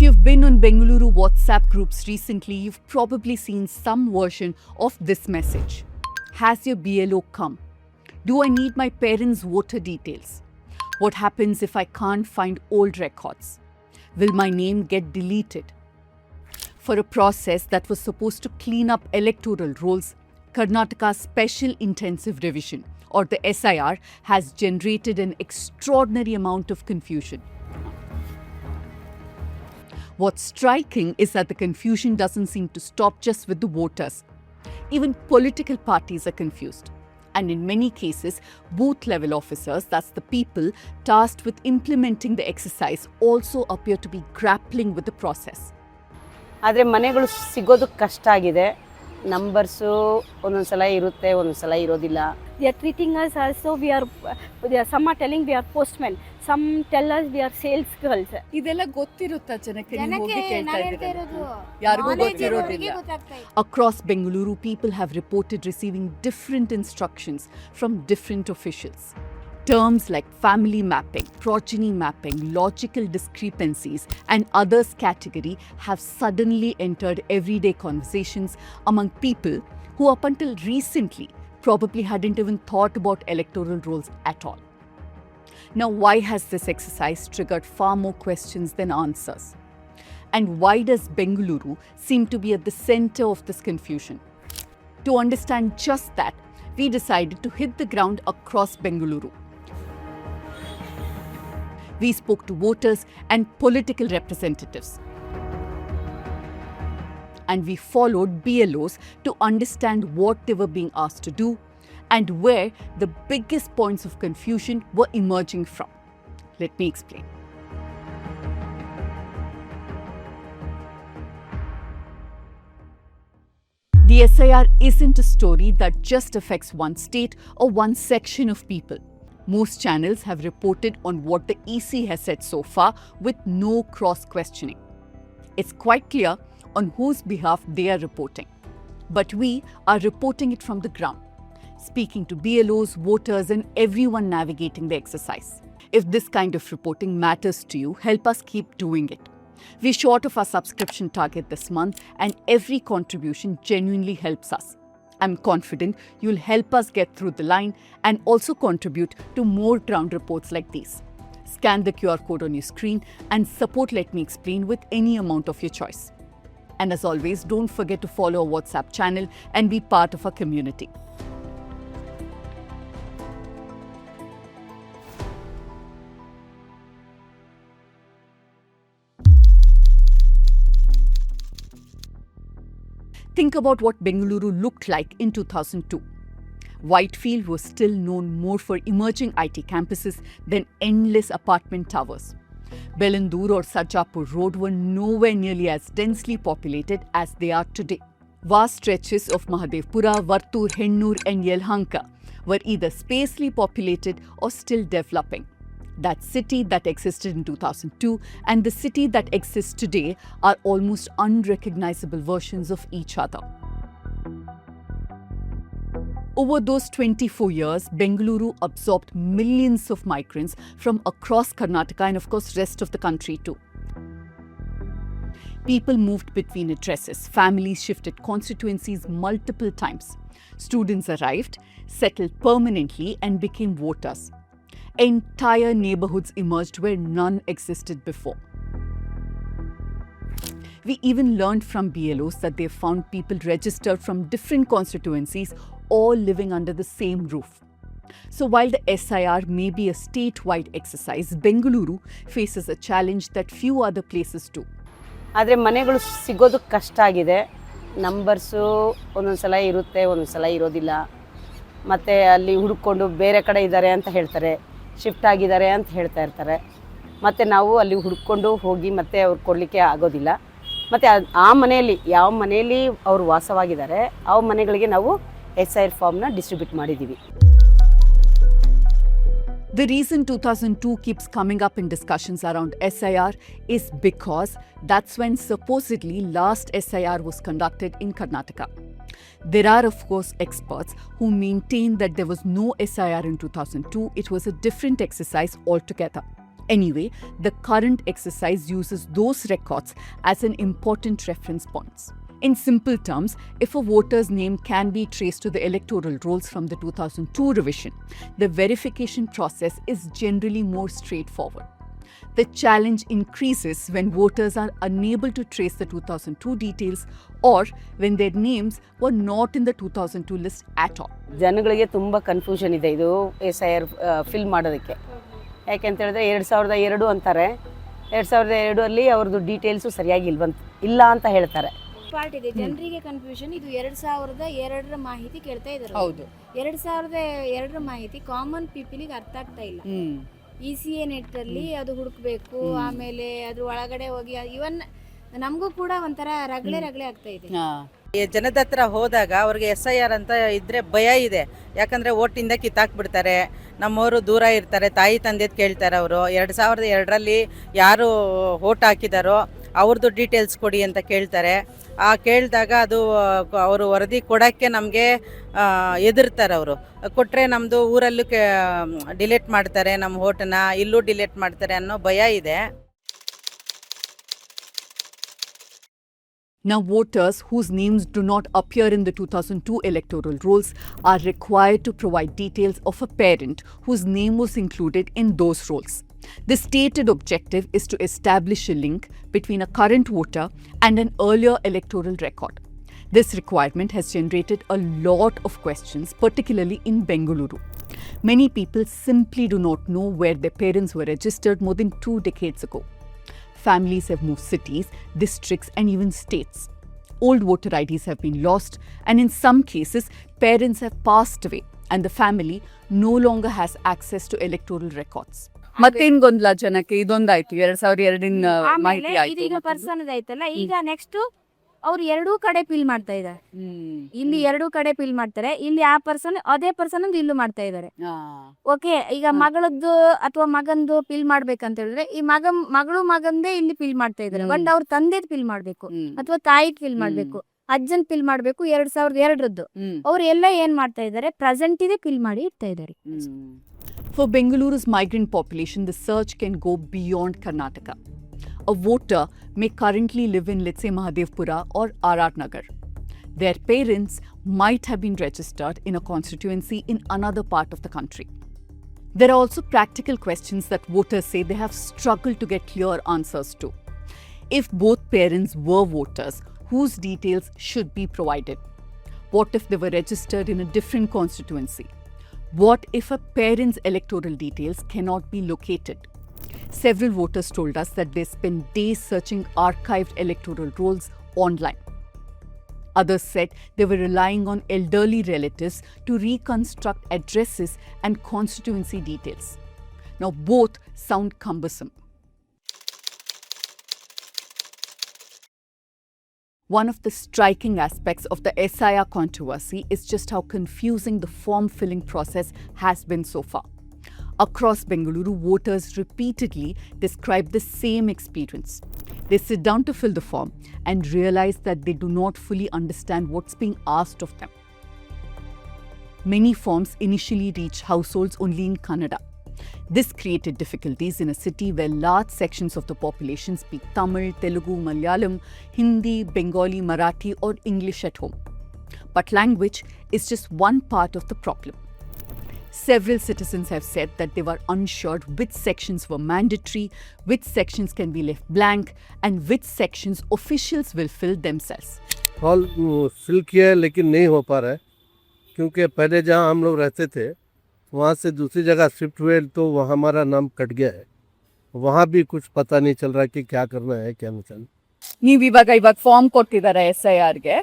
you've been on Bengaluru WhatsApp groups recently, you've probably seen some version of this message. Has your BLO come? Do I need my parents' voter details? What happens if I can't find old records? Will my name get deleted? For a process that was supposed to clean up electoral rolls, Karnataka's Special Intensive Revision, or the SIR, has generated an extraordinary amount of confusion. What's striking is that the confusion doesn't seem to stop just with the voters. Even political parties are confused. And in many cases, booth-level officers, that's the people tasked with implementing the exercise, also appear to be grappling with the process. ಆದರೆ ಮನೆಗಳು ಸಿಗೋದು ಕಷ್ಟ ಆಗಿದೆ. Numbers ಒಂದೊಂದು ಸಲ ಇರುತ್ತೆ, ಒಂದೊಂದು ಸಲ ಇರೋದಿಲ್ಲ. They are treating us as though we are, some are telling we are postmen, some tell us we are sales girls. ಇದೆಲ್ಲ ಗೊತ್ತಿರುತ್ತಾ ಜನಕ್ಕೆ? ನೀವು ಹೋಗಿ ಕೇಳ್ತಾ ಇದ್ದೀರಾ? ಯಾರಿಗೂ ಗೊತ್ತಿರೋದಿಲ್ಲ. Across Bengaluru, people have reported receiving different instructions from different officials. Terms like family mapping, progeny mapping, logical discrepancies, and others category have suddenly entered everyday conversations among people who up until recently probably hadn't even thought about electoral rolls at all. Now, why has this exercise triggered far more questions than answers? And why does Bengaluru seem to be at the center of this confusion? To understand just that, we decided to hit the ground across Bengaluru. We spoke to voters and political representatives. And we followed BLOs to understand what they were being asked to do and where the biggest points of confusion were emerging from. Let me explain. The SIR isn't a story that just affects one state or one section of people. Most channels have reported on what the EC has said so far with no cross-questioning. It's quite clear on whose behalf they are reporting. But we are reporting it from the ground, speaking to BLOs, voters and everyone navigating the exercise. If this kind of reporting matters to you, help us keep doing it. We're short of our subscription target this month and every contribution genuinely helps us. I'm confident you'll help us get through the line and also contribute to more ground reports like these. Scan the QR code on your screen and support Let Me Explain with any amount of your choice. And as always, don't forget to follow our WhatsApp channel and be part of our community. Think about what Bengaluru looked like in 2002. Whitefield was still known more for emerging IT campuses than endless apartment towers. Belandur or Sarjapur Road were nowhere nearly as densely populated as they are today. Vast stretches of Mahadevpura, Vartur, Hennur and Yelhanka were either sparsely populated or still developing. That city that existed in 2002 and the city that exists today are almost unrecognizable versions of each other. Over those 24 years, Bengaluru absorbed millions of migrants from across Karnataka and of course rest of the country too. People moved between addresses, families shifted constituencies multiple times. Students arrived, settled permanently and became voters. Entire neighborhoods emerged where none existed before. We even learned from BLOs that they found people registered from different constituencies all living under the same roof. So while the SIR may be a statewide exercise, Bengaluru faces a challenge that few other places do. ಆದರೆ ಮನೆಗಳು ಸಿಗೋದು ಕಷ್ಟ ಆಗಿದೆ. Numbers ಒಂದೊಂದು ಸಲ ಇರುತ್ತೆ, ಒಂದೊಂದು ಸಲ ಇರೋದಿಲ್ಲ. ಮತ್ತು ಅಲ್ಲಿ ಹುಡುಕೊಂಡು ಬೇರೆ ಕಡೆ ಇದ್ದಾರೆ ಅಂತ ಹೇಳ್ತಾರೆ, ಶಿಫ್ಟ್ ಆಗಿದ್ದಾರೆ ಅಂತ ಹೇಳ್ತಾ ಇರ್ತಾರೆ. ಮತ್ತು ನಾವು ಅಲ್ಲಿ ಹುಡುಕೊಂಡು ಹೋಗಿ ಮತ್ತೆ ಅವ್ರು ಕೊಡಲಿಕ್ಕೆ ಆಗೋದಿಲ್ಲ. ಮತ್ತು ಆ ಮನೆಯಲ್ಲಿ ಯಾವ ಮನೆಯಲ್ಲಿ ಅವರು ವಾಸವಾಗಿದ್ದಾರೆ ಆ ಮನೆಗಳಿಗೆ ನಾವು SIR ಫಾರ್ಮ್ನ ಡಿಸ್ಟ್ರಿಬ್ಯೂಟ್ ಮಾಡಿದ್ದೀವಿ. The reason 2002 keeps coming up in discussions around SIR is because that's when supposedly last SIR was conducted in Karnataka. There are of course experts who maintain that there was no SIR in 2002, it was a different exercise altogether. Anyway, the current exercise uses those records as an important reference points. In simple terms, if a voter's name can be traced to the electoral rolls from the 2002 revision, the verification process is generally more straightforward. The challenge increases when voters are unable to trace the 2002 details or when their names were not in the 2002 list at all. ಜನಗಳಿಗೆ ತುಂಬ confusion ಇದೆ ಇದು SIR fill ಮಾಡೋದಕ್ಕೆ. ಯಾಕೆಂತ ಹೇಳಿದ್ರೆ 2002 ಅಂತಾರೆ, 2002 ಅಲ್ಲಿ ಅವ್ರದ್ದು ಡೀಟೇಲ್ಸು ಸರಿಯಾಗಿ ಇಲ್ಲ ಅಂತ ಹೇಳ್ತಾರೆ. ಪಾರ್ಟ್ ಇದೆ ಜನರಿಗೆ ಕನ್ಫ್ಯೂಷನ್. ಇದು 2002ರ ಮಾಹಿತಿ ಕೇಳ್ತಾ ಇದ್ದಾರೆ. ಹೌದು, 2002ರ ಮಾಹಿತಿ ಕಾಮನ್ ಪೀಪಲಿಗೆ ಅರ್ಥ ಆಗ್ತಾ ಇಲ್ಲ. ECA ನೆಟ್ ಅಲ್ಲಿ ಅದು ಹುಡುಕ್ಬೇಕು, ಆಮೇಲೆ ಅದ್ರ ಒಳಗಡೆ ಹೋಗಿ ಇವನ್ ನಮಗೂ ಕೂಡ ಒಂಥರ ರಗಳೆ ಆಗ್ತಾ ಇದೆ. ಜನದ ಹತ್ರ ಹೋದಾಗ ಅವ್ರಿಗೆ SIR ಅಂತ ಇದ್ರೆ ಭಯ ಇದೆ. ಯಾಕಂದ್ರೆ ಓಟಿಂದ ಕಿತ್ತಾಕ್ಬಿಡ್ತಾರೆ, ನಮ್ಮವರು ದೂರ ಇರ್ತಾರೆ, ತಾಯಿ ತಂದೆದ್ ಕೇಳ್ತಾರೆ. ಅವರು 2002ರಲ್ಲಿ ಯಾರು ಓಟ್ ಹಾಕಿದಾರೋ ಅವ್ರದ್ದು ಡೀಟೇಲ್ಸ್ ಕೊಡಿ ಅಂತ ಕೇಳ್ತಾರೆ. ಕೇಳಿದಾಗ ಅದು ಅವರು ವರದಿ ಕೊಡೋಕ್ಕೆ ನಮಗೆ ಎದುರ್ತಾರೆ. ಅವರು ಕೊಟ್ಟರೆ ನಮ್ಮದು ಊರಲ್ಲೂ ಡಿಲೀಟ್ ಮಾಡ್ತಾರೆ, ನಮ್ಮ ಓಟನ್ನ ಇಲ್ಲೂ ಡಿಲೀಟ್ ಮಾಡ್ತಾರೆ ಅನ್ನೋ ಭಯ ಇದೆ. Now, voters whose names do not appear in the 2002 electoral rolls are required to provide details of a parent whose name was included in those rolls. The stated objective is to establish a link between a current voter and an earlier electoral record. This requirement has generated a lot of questions, particularly in Bengaluru. Many people simply do not know where their parents were registered more than 2 decades ago. Families have moved cities, districts, and even states. Old voter IDs have been lost, and in some cases, parents have passed away, and the family no longer has access to electoral records. ಮತ್ತೇನ್ ಗೊಂದಲ ಜನಕ್ಕೆ? ಇದೊಂದಾಯ್ತು 2002 ಮಾಹಿತಿ ಆಯ್ತು. ಇದೀಗ person ಆಯ್ತಲ್ಲ, ಈಗ next ಅವ್ರು ಎರಡೂ ಕಡೆ ಫಿಲ್ ಮಾಡ್ತಾ ಇದ್ದಾರೆ. ಇಲ್ಲಿ ಎರಡೂ ಕಡೆ ಫಿಲ್ ಮಾಡ್ತಾರೆ, ಇಲ್ಲಿ ಆ ಪರ್ಸನ್ ಅದೇ ಪರ್ಸನ್ ಇಲ್ಲೂ ಮಾಡ್ತಾ ಇದ್ದಾರೆ. ಓಕೆ, ಈಗ ಮಗಳದ್ದು ಅಥವಾ ಮಗಂದು ಫಿಲ್ ಮಾಡ್ಬೇಕಂತ ಹೇಳಿದ್ರೆ ಈ ಮಗಳು ಮಗಂದೇ ಇಲ್ಲಿ ಫಿಲ್ ಮಾಡ್ತಾ ಇದ್ದಾರೆ. ಬಟ್ ಅವ್ರ ತಂದೆದ್ ಫಿಲ್ ಮಾಡ್ಬೇಕು ಅಥವಾ ತಾಯಿದ್ ಫಿಲ್ ಮಾಡ್ಬೇಕು, ಅಜ್ಜನ್ ಫಿಲ್ ಮಾಡ್ಬೇಕು 2002ರದ್ದು. ಅವ್ರು ಎಲ್ಲ ಏನ್ ಮಾಡ್ತಾ ಇದ್ದಾರೆ, ಪ್ರೆಸೆಂಟ್ ಇದೆ ಫಿಲ್ ಮಾಡಿ ಇಡ್ತಾ ಇದ್ದಾರೆ. For Bengaluru's migrant population, the search can go beyond Karnataka. A voter may currently live in, let's say, Mahadevpura or RR Nagar. Their parents might have been registered in a constituency in another part of the country. There are also practical questions that voters say they have struggled to get clear answers to. If both parents were voters, whose details should be provided? What if they were registered in a different constituency? What if a parent's electoral details cannot be located? Several voters told us that they spend days searching archived electoral rolls online. Others said they were relying on elderly relatives to reconstruct addresses and constituency details. Now, both sound cumbersome. One of the striking aspects of the SIR controversy is just how confusing the form-filling process has been so far. Across Bengaluru, voters repeatedly describe the same experience. They sit down to fill the form and realize that they do not fully understand what's being asked of them. Many forms initially reach households only in Kannada. This created difficulties in a city where large sections of the population speak Tamil, Telugu, Malayalam, Hindi, Bengali, Marathi, or English at home. But language is just one part of the problem. Several citizens have said that they were unsure which sections were mandatory, which sections can be left blank, and which sections officials will fill themselves. Form fill किया है लेकिन नहीं हो पा रहा है, क्योंकि पहले जहां हम लोग रहते थे वहां से दूसरी जगह शिफ्ट हुए तो वहाँ हमारा नाम कट गया है. वहाँ भी कुछ पता नहीं चल रहा कि क्या करना है क्या नहीं करना. ನೀವು ಇವಾಗ ಫಾರ್ಮ್ ಕೊಟ್ಟಿದ್ದಾರೆ SIRಗೆ,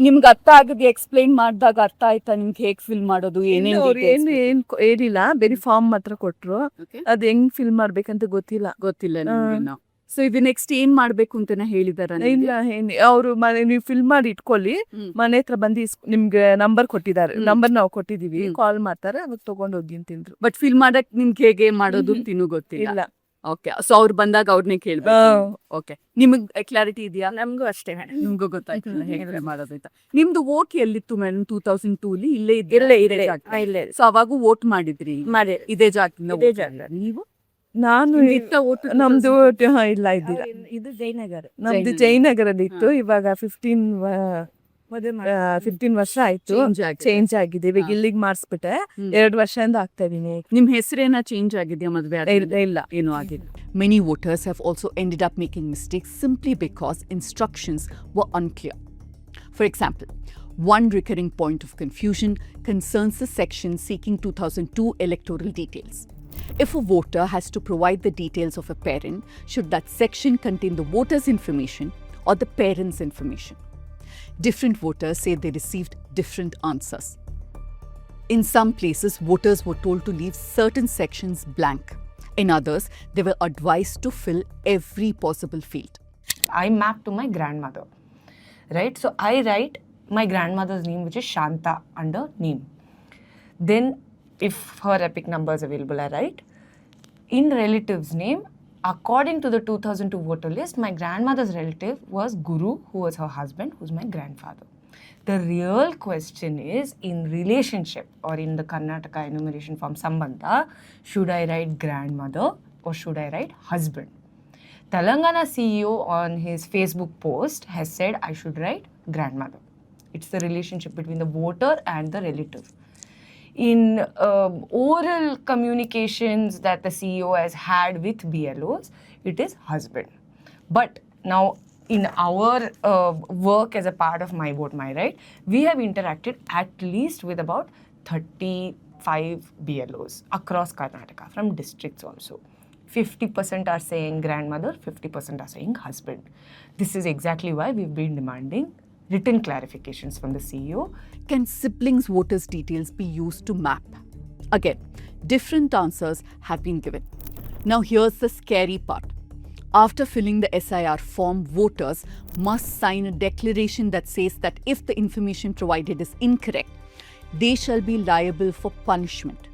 ನಿಮ್ಗೆ ಅರ್ಥ ಆಗಿದೆ? ಎಕ್ಸ್ಪ್ಲೈನ್ ಮಾಡಿದಾಗ ಅರ್ಥ ಆಯ್ತಾ ನಿಮ್ಗೆ ಹೇಗ್ ಫಿಲ್ ಮಾಡೋದು? ಏನಿಲ್ಲ, ಬೇರೆ ಫಾರ್ಮ್ ಮಾತ್ರ ಕೊಟ್ರು. ಅದ್ ಹೆಂಗ್ ಫಿಲ್ ಮಾಡ್ಬೇಕಂತ ಗೊತ್ತಿಲ್ಲ ನಿಮ್ಗೆ. ಸೊ ಇದು ನೆಕ್ಸ್ಟ್ ಏನ್ ಮಾಡ್ಬೇಕು ಅಂತ ಹೇಳಿದಾರ? ಇಲ್ಲ, ಅವ್ರು ನೀವು ಫಿಲ್ ಮಾಡಿ ಇಟ್ಕೊಳ್ಳಿ, ಮನೆ ಹತ್ರ ಬಂದು ನಿಮ್ಗೆ ನಂಬರ್ ಕೊಟ್ಟಿದ್ದಾರೆ, ನಂಬರ್ ನಾವು ಕೊಟ್ಟಿದೀವಿ, ಕಾಲ್ ಮಾಡ್ತಾರೆ, ಅವಾಗ ತಗೊಂಡ್ ಹೋಗಿ ತಿಂದ್ರು. ಬಟ್ ಫಿಲ್ ಮಾಡಕ್ ನಿಮ್ಗೆ ಹೇಗೆ ಮಾಡೋದು ತಿನ್ನು ಗೊತ್ತಿಲ್ಲ. ಓಕೆ, ಸೊ ಅವ್ರು ಬಂದಾಗ ಅವ್ರನ್ನೇ ಕೇಳ್ಬೇಕು. ಓಕೆ, ನಿಮಗ್ ಕ್ಲಾರಿಟಿ ಇದೆಯಾ? ನಮ್ಗೂ ಅಷ್ಟೇ, ನಿಮ್ಗೂ ಗೊತ್ತಾಯ್ತಿಲ್ಲ ಹೇಗೆ ಮಾಡೋದು ಅಂತ. ನಿಮ್ದು ವೋಟ್ ಎಲ್ಲಿತ್ತು ಮೇಡಮ್ 2002 ಇಲ್ಲೇ ಇಲ್ಲೇ. ಸೊ ಅವಾಗ ವೋಟ್ ಮಾಡಿದ್ರಿ ಇದೇ ಜಾಗದಿಂದ? ಇದೇ ಜಾಗ. ನೀವು ನಾನು ನಮ್ದು ಇಲ್ಲ ಇದ್ದಿಲ್ಲ. ಇದು ಜಯನಗರ. ನಮ್ದು ಜಯನಗರಲ್ಲಿ ಇತ್ತು. ಇವಾಗ 15 ವರ್ಷ ಆಯ್ತು ಚೇಂಜ್ ಆಗಿದೆ. ಇವಾಗ ಇಲ್ಲಿಗೆ ಮಾಡಿಸ್ಬಿಟ್ಟೆ. 2 ವರ್ಷದಿಂದ ಆಗ್ತಾ ಇದೀನಿ. ನಿಮ್ ಹೆಸರೇನ ಚೇಂಜ್ ಆಗಿದೆಯಾ ಮದ್ವೆ ಇಲ್ಲ ಏನೂ ಆಗಿಲ್ಲ. Many voters have also ended up making mistakes simply because instructions were unclear. For example, one recurring point of confusion concerns the section seeking 2002 electoral details. If a voter has to provide the details of a parent, should that section contain the voter's information or the parent's information? Different voters say they received different answers. In some places, voters were told to leave certain sections blank. In others, they were advised to fill every possible field. I map to my grandmother, right? So I write my grandmother's name, which is Shanta, under name. Then, if her epic number is available, I write in relative's name. According to the 2002 voter list, my grandmother's relative was Guru, who was her husband, who's my grandfather. The real question is, in relationship or in the Karnataka enumeration form Sambandha, should I write grandmother or should I write husband? Telangana CEO on his Facebook post has said I should write grandmother. It's the relationship between the voter and the relative. In oral communications that the CEO has had with BLOs, it is husband. But now in our work as a part of My Vote My Right, we have interacted at least with about 35 BLOs across Karnataka, from districts also. 50% are saying grandmother, 50% are saying husband. This is exactly why we've been demanding written clarifications from the CEO. Can siblings' voters' details be used to map? Again, different answers have been given. Now here's the scary part. After filling the SIR form, voters must sign a declaration that says that if the information provided is incorrect, they shall be liable for punishment.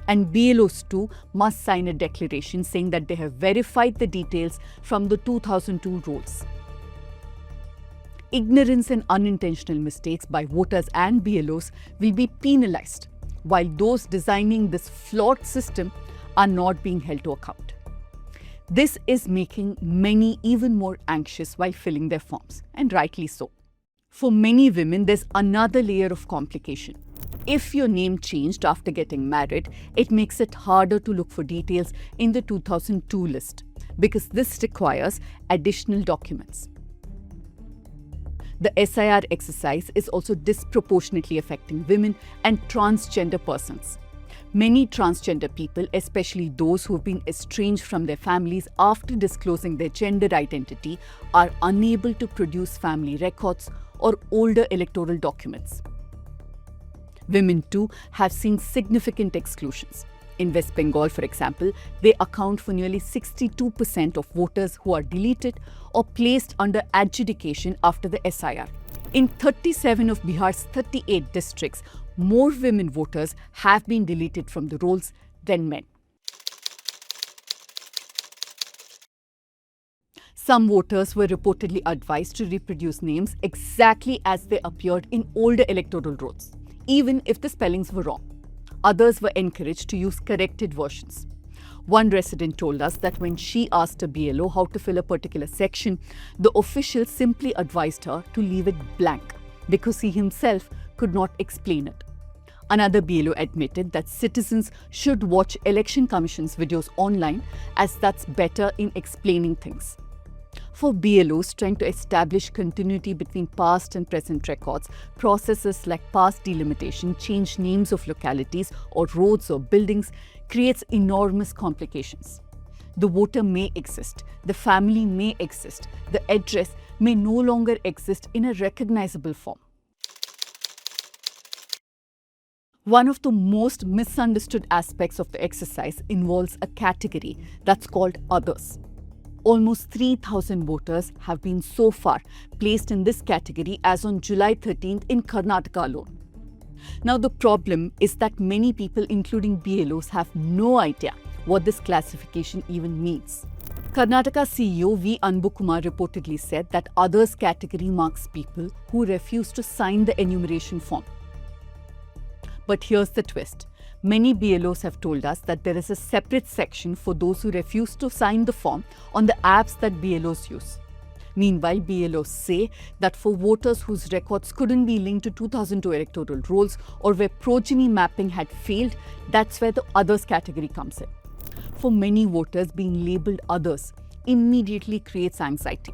And BLOs too must sign a declaration saying that they have verified the details from the 2002 rolls. Ignorance and unintentional mistakes by voters and BLOs will be penalized, while those designing this flawed system are not being held to account. This is making many even more anxious while filling their forms, and rightly so. For many women, there's another layer of complication. If your name changed after getting married, it makes it harder to look for details in the 2002 list, because this requires additional documents. The SIR exercise is also disproportionately affecting women and transgender persons. Many transgender people, especially those who have been estranged from their families after disclosing their gender identity, are unable to produce family records or older electoral documents. Women too have seen significant exclusions. In West Bengal, for example, they account for nearly 62% of voters who are deleted or placed under adjudication after the SIR. In 37 of Bihar's 38 districts, more women voters have been deleted from the rolls than men. Some voters were reportedly advised to reproduce names exactly as they appeared in older electoral rolls, even if the spellings were wrong. Others were encouraged to use corrected versions. One resident told us that when she asked a BLO how to fill a particular section, the official simply advised her to leave it blank because he himself could not explain it. Another BLO admitted that citizens should watch Election Commission's videos online, as that's better in explaining things. For BLOs trying to establish continuity between past and present records, processes like past delimitation, change names of localities or roads or buildings creates enormous complications. The voter may exist, the family may exist, the address may no longer exist in a recognizable form. One of the most misunderstood aspects of the exercise involves a category that's called others. Almost 3,000 voters have been so far placed in this category as on July 13th in Karnataka alone. Now the problem is that many people, including BLOs, have no idea what this classification even means. Karnataka CEO V. Anbukumar reportedly said that others category marks people who refuse to sign the enumeration form. But here's the twist. Many BLOs have told us that there is a separate section for those who refuse to sign the form on the apps that BLOs use. Meanwhile, BLOs say that for voters whose records couldn't be linked to 2002 electoral rolls or where progeny mapping had failed, that's where the others category comes in. For many voters, being labelled others immediately creates anxiety.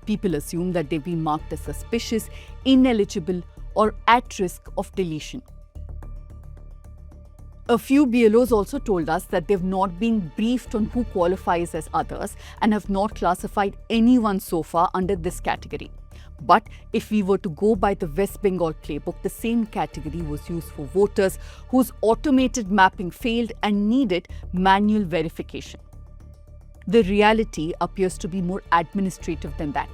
People assume that they've been marked as suspicious, ineligible, or at risk of deletion. A few BLOs also told us that they've not been briefed on who qualifies as others and have not classified anyone so far under this category. But if we were to go by the West Bengal playbook, the same category was used for voters whose automated mapping failed and needed manual verification. The reality appears to be more administrative than that.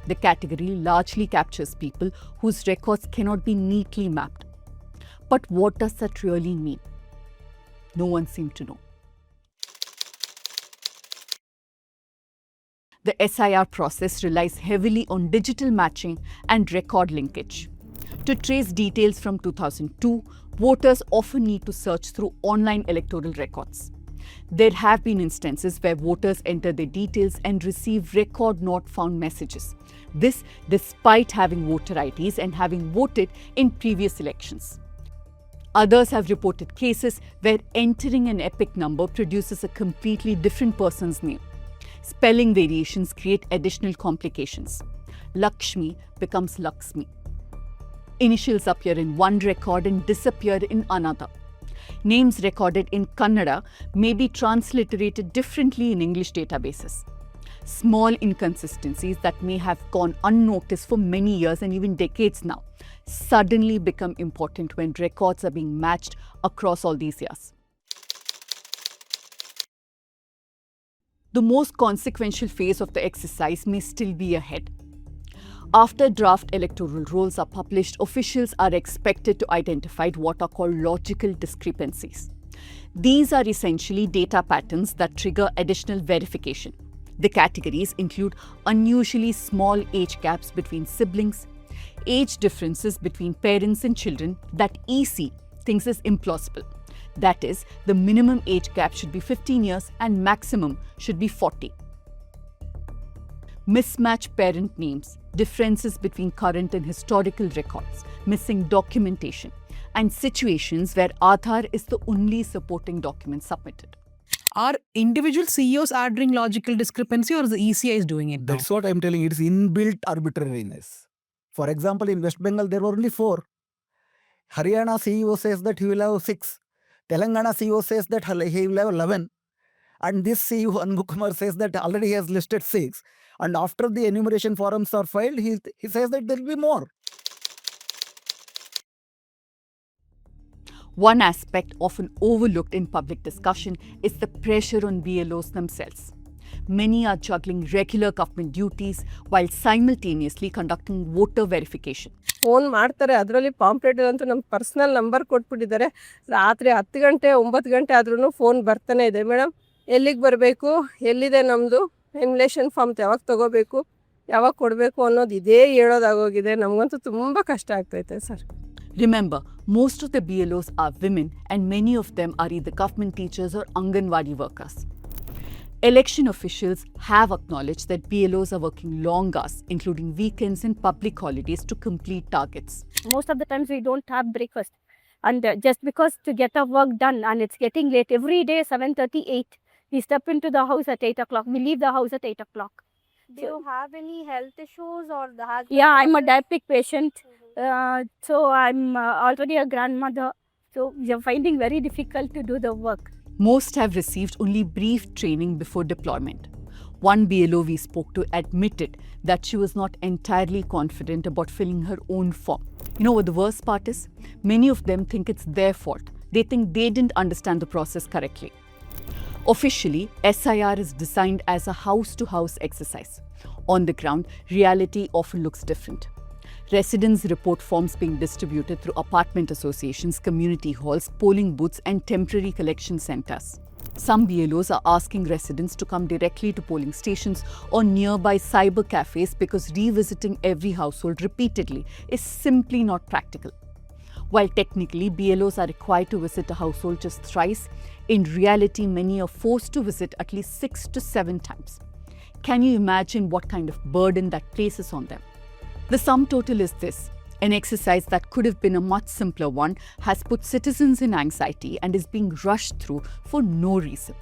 The category largely captures people whose records cannot be neatly mapped. But what does that really mean? No one seemed to know. The SIR process relies heavily on digital matching and record linkage. To trace details from 2002, voters often need to search through online electoral records. There have been instances where voters enter their details and receive record not found messages. This despite having voter IDs and having voted in previous elections. Others have reported cases where entering an EPIC number produces a completely different person's name. Spelling variations create additional complications. Lakshmi becomes Laxmi. Initials appear in one record and disappear in another. Names recorded in Kannada may be transliterated differently in English databases. Small inconsistencies that may have gone unnoticed for many years and even decades now suddenly become important when records are being matched across all these years. The most consequential phase of the exercise may still be ahead. After draft electoral rolls are published, officials are expected to identify what are called logical discrepancies. These are essentially data patterns that trigger additional verification. The categories include unusually small age gaps between siblings, age differences between parents and children that EC thinks is implausible. That is, the minimum age gap should be 15 years and maximum should be 40. Mismatched parent names, differences between current and historical records, missing documentation, and situations where Aadhaar is the only supporting document submitted. Are individual CEOs adding logical discrepancy or the ECI is doing it now? That's what I'm telling. It is inbuilt arbitrariness. For example, in West Bengal, there were only 4. Haryana CEO says that he will have 6. Telangana CEO says that he will have 11. And this CEO, Anbu Kumar, says that already he has listed 6. And after the enumeration forms are filed, he says that there will be more. One aspect often overlooked in public discussion is the pressure on BLOs themselves. Many are juggling regular government duties while simultaneously conducting voter verification. Phone ಮಾಡ್ತಾರೆ, ಅದರಲ್ಲಿ ಪಾಂಪ್ಲೆಟಲ್ಲಂತೂ ನಮ್ಮ personal number ಕೊಟ್ಬಿಟ್ಟಿದ್ದಾರೆ. ರಾತ್ರಿ 10 ಗಂಟೆ 9 ಗಂಟೆ ಆದ್ರೂ phone ಬರ್ತಾನೆ ಇದೆ. Madam ಎಲ್ಲಿಗೆ ಬರಬೇಕು, ಎಲ್ಲಿದೆ ನಮ್ಮದು ಎನ್ಯುಲೇಷನ್ ಫಾರ್ಮ್ ಯಾವಾಗ ತೊಗೋಬೇಕು, ಯಾವಾಗ ಕೊಡಬೇಕು ಅನ್ನೋದು ಇದೇ ಹೇಳೋದಾಗೋಗಿದೆ. ನಮಗಂತೂ ತುಂಬ ಕಷ್ಟ ಆಗ್ತೈತೆ sir. Remember, most of the BLOs are women and many of them are either government teachers or Anganwadi workers. Election officials have acknowledged that BLOs are working long hours, including weekends and public holidays, to complete targets. Most of the times we don't have breakfast. And just because to get our work done and it's getting late, every day 7:38, we step into the house at 8 o'clock. We leave the house at 8 o'clock. Do you have any health issues or the husband? Yeah, I'm a diabetic patient. So I'm already a grandmother. So we are finding very difficult to do the work. Most have received only brief training before deployment. One BLO we spoke to admitted that she was not entirely confident about filling her own form. You know what the worst part is? Many of them think it's their fault. They think they didn't understand the process correctly. Officially, SIR is designed as a house-to-house exercise. On the ground, reality often looks different. Residents report forms being distributed through apartment associations, community halls, polling booths, and temporary collection centres. Some BLOs are asking residents to come directly to polling stations or nearby cyber cafes because revisiting every household repeatedly is simply not practical. While technically BLOs are required to visit a household just thrice, in reality many are forced to visit at least 6 to 7 times. Can you imagine what kind of burden that places on them? The sum total is this. An exercise that could have been a much simpler one has put citizens in anxiety and is being rushed through for no reason.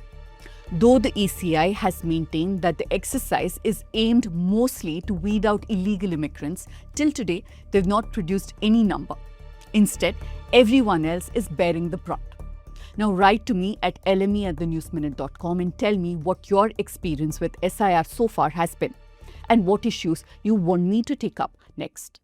Though the ECI has maintained that the exercise is aimed mostly to weed out illegal immigrants, till today they've not produced any number. Instead, everyone else is bearing the brunt. Now write to me at lme@thenewsminute.com and tell me what your experience with SIR so far has been and what issues you want me to take up next.